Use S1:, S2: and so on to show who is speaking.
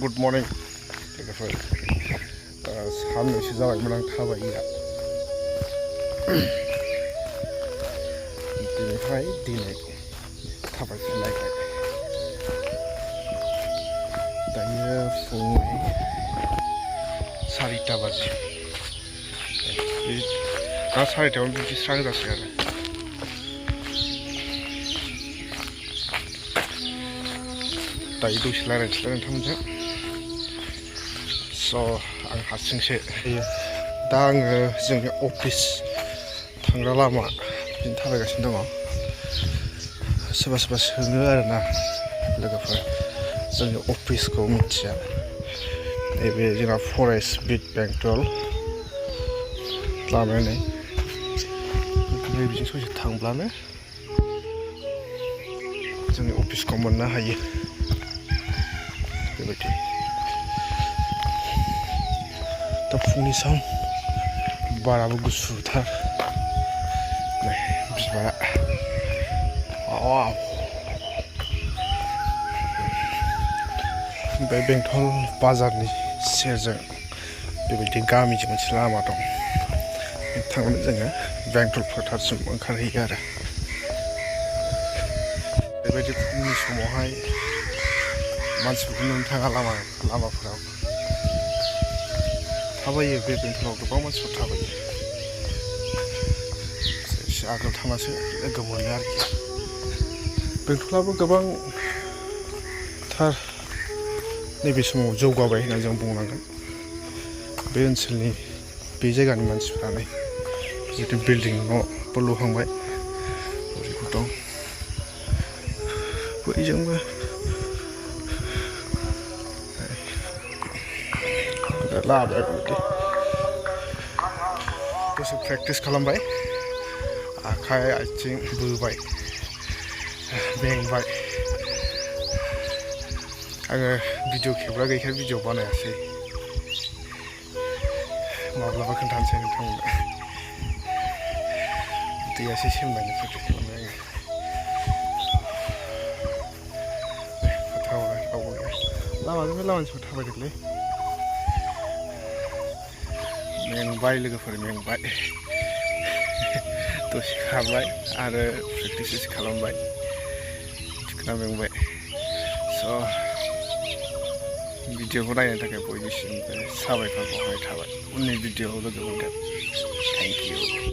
S1: Good morning. लोगोफोर साननैसो जाबायमोन आं थाबायैया बेनिफ्राय दिनै थाबायफिनलायबाय दायो फुंनि 4टा बाजि दा 4टायावनो बिदि स्रां जासै आरो दायो दसे रायज्लायनोसैलाय नोंथांमोनजों स' आं हारसिंसो दा आङो जोंनि अफिस थांग्रा लामा बिदिनो थाबायगासिनो दङ सोरबा सोरबा सोङो आरोना लोगोफोर जोंनि अफिसखौ मिथिया नैबे जोंना फरेस्ट बिट बेंटल लामाया नै बिजों ससे थांब्लानो जोंनि अफिसखौ मोननो हायो बेबायदि दा फुंनि सम बाराबो गुसुथार नै बिबारा बे बेंटल बाजारनि सेरजों बेबायदि गामिजों मोनसे लामा दं थांनानै जोङो बेंटल फोथारसिम ओंखारहैयो आरो बेबायदि फुंनि समावहाय मानसिफोरखौ नुनो थाङा लामाफोराव थाबायो बे बेंटलाव गोबां मानसिफोर थाबायो एसे आगोल थांनासो लोगो मोनो आरोखि बेंटलाबो गोबांथार नैबे समाव जौगाबाय होनना जों बुंनांगोन बे ओनसोलनि बे जायगानि मानसिफ्रानो जितु बिल्डिं न'बो लुहांबाय ओरैबो दं बैजोंबो लाबाय बिदि दसे प्रेक्टिस खालामबाय आखाइ आथिं बोबाय बेंबाय आङो भिडिअ खेबग्रा गैयैखाय भिडिअ बानायासै माब्लाबा खोन्थानोसै नोंथांमोननो दैयासो सेमनानै प्रेक्टिस खालामबाय आङो लामाजों लामानिफ्राय थाबायदोंलै मेंबाय लोगोफोर मेंबाय दसे खारबाय आरो प्रेक्टिस खालामबाय थिखोना मेंबाय स' भिडिअखौ नायनो थाखाय बयनिसिमबो साबायखर बावनाय थाबाय उननि भिडिअआव लोगो मोनगोन थेंक इउ